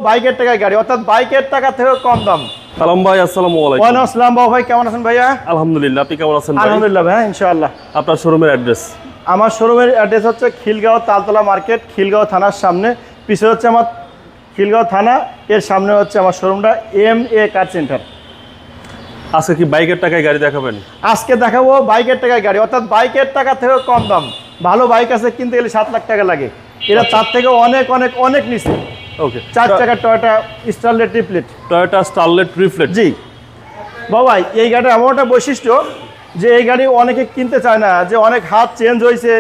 বাইকের টাকায় গাড়ি, অর্থাৎ বাইকের টাকা থেকে কম দাম। সালাম ভাই, আসসালামু আলাইকুম। ওয়ালাইকুম আসসালাম বাবু ভাই, কেমন আছেন ভাইয়া? আলহামদুলিল্লাহ, আপনি কেমন আছেন ভাই? আলহামদুলিল্লাহ ভাই, ইনশাআল্লাহ। আপনার শোরুমের অ্যাড্রেস? আমার শোরুমের অ্যাড্রেস হচ্ছে খিলগাঁও তালতলা মার্কেট, খিলগাঁও থানার সামনে। পিছনে হচ্ছে আমার খিলগাঁও থানা, এর সামনে হচ্ছে আমার শোরুমটা MA কার সেন্টার। আজকে কি বাইকের টাকায় গাড়ি দেখাবেন? আজকে দেখাবো বাইকের টাকায় গাড়ি, অর্থাৎ বাইকের টাকা থেকে কম দাম। ভালো বাইক আছে কিনতে গেলে 7 লাখ টাকা লাগে, এরা তার থেকে অনেক অনেক অনেক নিচে। ওকে, 4 চাকার Toyota Starlet triplet. Toyota Starlet reflect. জি বাবাই, এই গাড়ির এমন একটা বৈশিষ্ট্য যে এই গাড়ি অনেকে কিনতে চায় না, যে অনেক হাত চেঞ্জ হয়েছে,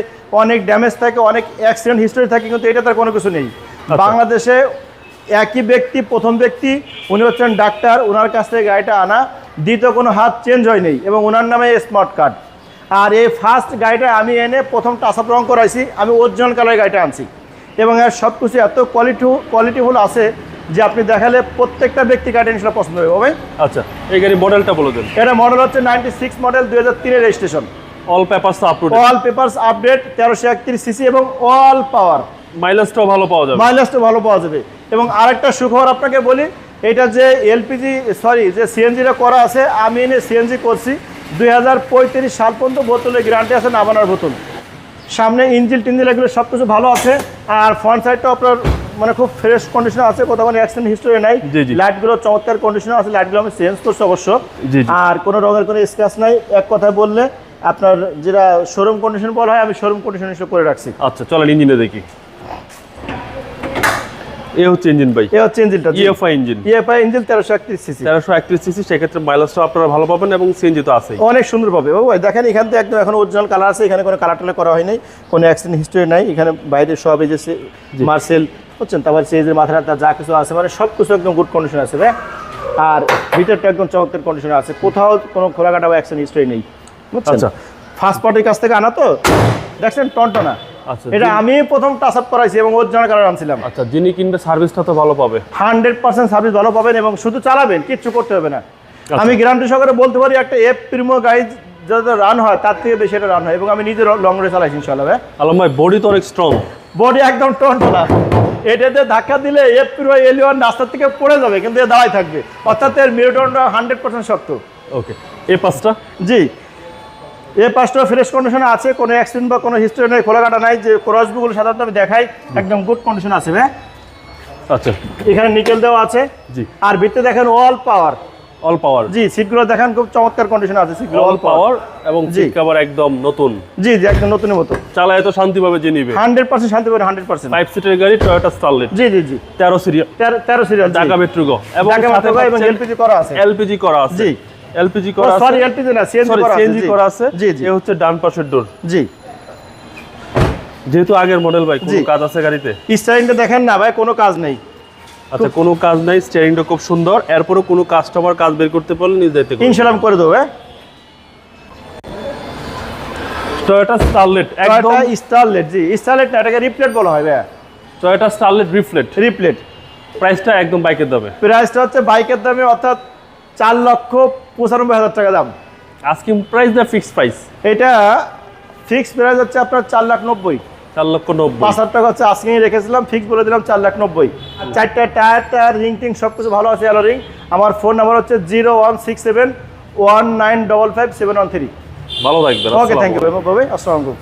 অনেক ড্যামেজ থাকে, অনেক অ্যাক্সিডেন্ট হিস্টোরি থাকে, কিন্তু এটা তার কোনো কিছু নেই। বাংলাদেশে একই ব্যক্তি, প্রথম ব্যক্তি উনি হচ্ছেন ডাক্তার, ওনার কাছ থেকে গাড়িটা আনা, দ্বিতীয় কোনো হাত চেঞ্জ হয় নেই, এবং ওনার নামে স্মার্ট কার্ড। আর এই ফার্স্ট গাড়িটা আমি এনে প্রথম টাচআপ রং করাইছি, আমি অরিজিনাল কালারের গাড়িটা আনছি, এবং এর সব কিছু এত কোয়ালিটিফুল আছে যে আপনি দেখালে প্রত্যেকটা ব্যক্তি গাড়ি ইনশাল্লাহ পছন্দ হবে ভাই। আচ্ছা, এই গাড়ি মডেলটা বলে দেন। এটা মডেল হচ্ছে 96 model, 2003 registration. All papers update. All papers update, 1331 CC এবং অল পাওয়ার। মাইলেজটাও ভালো পাওয়া যাবে। মাইলেজটা ভালো পাওয়া যাবে। এবং আরেকটা সুখবর আপনাকে বলি, এটা যে যে সিএনজিটা করা আছে, আমি এনে সিএনজি করছি 2035 সাল পর্যন্ত। বোতলে গ্যারান্টি আছে, না বানার বোতল। সামনে ইঞ্জিল টিঞ্জিল এগুলো সব কিছু ভালো আছে। আর ফ্রন্ট সাইডটা আপনার মানে খুব ফ্রেশ কন্ডিশনে আছে, কোথাও কোনো অ্যাক্সিডেন্ট হিস্টোরি নাই। লাইটগুলো চমৎকার কন্ডিশনে আছে, লাইটগুলো আমি চেঞ্জ করছি অবশ্য। আর কোনো রঙের কোনো স্ক্র্যাচ নাই। এক কথায় বললে আপনার যেটা শোরুম কন্ডিশন বলা হয়, আমি শোরুম কন্ডিশন হিসেবে করে রাখছি। আচ্ছা, চলেন ইঞ্জিনে দেখি। এই হচ্ছে ইঞ্জিন ভাই। এই হচ্ছে ইঞ্জিনটা, EFI engine. EFI engine 1331 CC. 1331 CC, সেক্ষেত্রে মাইলেজটা আপনারা ভালো পাবেন, এবং সিএনজি তো আছেই। অনেক সুন্দর পাবে ও ভাই। দেখেন এখান থেকে একদম এখন অরিজিনাল কালার আছে, এখানে কোনো কালার টালার করা হয়নি, কোনো অ্যাক্সিডেন্ট হিস্টোরি নাই। এখানে বাইরে সব এই যে মার্সেল হচ্ছেন, তারপর সেই মাথাটা যা কিছু আছে, মানে সব কিছু একদম গুড কন্ডিশন আছে ভাই। আর ভিতরটা একদম চমৎকার কন্ডিশনে আছে, কোথাও কোনো খোলাকাটা বা অ্যাক্সিডেন্ট হিস্টোরি নেই, বুঝছেন? আচ্ছা, ফার্স্ট পার্টির কাছ থেকে আনা তো, দেখছেন টনটনা। আচ্ছা, এটা আমি প্রথম টাচ আপ করাইছি এবং অরিজিনাল কালার আনছিলাম। আচ্ছা, যিনি কিনবে সার্ভিসটা তো ভালো পাবে। 100% সার্ভিস ভালো পাবেন, এবং শুধু চালাবেন, কিচ্ছু করতে হবে না। আমি গ্যারান্টি সহকারে বলতে পারি, একটা এফ প্রিমো গাড়ি যত রান হয় তার থেকে বেশি এটা রান হয়, এবং আমি নিজে লং রেস চালাইছি ইনশাআল্লাহ ভাই। আলম ভাই, বডি তো অনেক স্ট্রং। বডি একদম টনটনা। এটাতে ধাক্কা দিলে এফ প্রিমো এলিওয়ান রাস্তার থেকে পড়ে যাবে, কিন্তু এ দাঁড়াই থাকবে, অর্থাৎ এর মেরুদণ্ডটা 100% শক্ত। ওকে, এই পাঁচটা? জি, এই পাঁচটা ফ্রেশ কন্ডিশনে আছে, কোনো অ্যাক্সিডেন্ট বা কোনো হিস্ট্রি নেই, খোলাকাটা নাই। যে ক্রসগুলো সাধারণত আমি দেখাই, একদম গুড কন্ডিশন আছে ভাই। আচ্ছা, এখানে নিকেল দেওয়া আছে। জি। আর ভিতরে দেখেন অল পাওয়ার। অল পাওয়ার। জি, সিটগুলো দেখেন খুব চমৎকার কন্ডিশনে আছে, সিটগুলো অল পাওয়ার, এবং সিট কভার একদম নতুন। জি জি, একদম নতুনের মতো। চালায় তো শান্তি পাবে যে নিবে। 100% শান্তি পাবে, 100%। 5 সিটের গাড়ি, টয়োটা স্টারলেট। জি জি জি, 13 সিরিয়াল। 13 সিরিয়াল, ঢাকা মেট্রো এবং এলপিজি করা আছে। এলপিজি করা আছে। জি, এলপিজি করা আছে। সরি, এলপিজি না, সিএনজি করা আছে। জি জি, এই হচ্ছে ডান পাশের ডোর। জি। যেহেতু আগের মডেল ভাই, কোনো কাজ আছে গাড়িতে? স্টারিংটা দেখেন না ভাই, কোনো কাজ নেই। আচ্ছা, কোনো কাজ নাই, স্টিয়ারিংটা খুব সুন্দর। এরপরও কোনো কাস্টমার কাজ বের করতে পারলে নিজ দায়িত্বে করবে, ইনশাআল্লাহ করে দেবো। টয়োটা স্টারলেট, একদম স্টারলেট। জি, স্টারলেট না, এটাকে রিপ্লেট বলা হয় ভাই। Toyota Starlet reflect. রিপ্লেট। প্রাইসটা একদম বাইকের দামে। প্রাইসটা হচ্ছে বাইকের দামে, অর্থাৎ 4,95,000 টাকা দাম। আজকে প্রাইস না ফিক্সড প্রাইস? এটা ফিক্সড প্রাইস হচ্ছে আপনার 4,90,000। 4,90,000। 5,000 টাকা হচ্ছে আজকে রেখেছিলাম, ফিক্স বলে দিলাম 4,90,000। 4টা টায়ার রিং টিং সব কিছু ভালো আছে, অ্যালো রিং। আমার ফোন নাম্বার হচ্ছে 016719555713। ভালো থাকবেন। ওকে, থ্যাংক ইউ ভাই। আসসালামু আলাইকুম।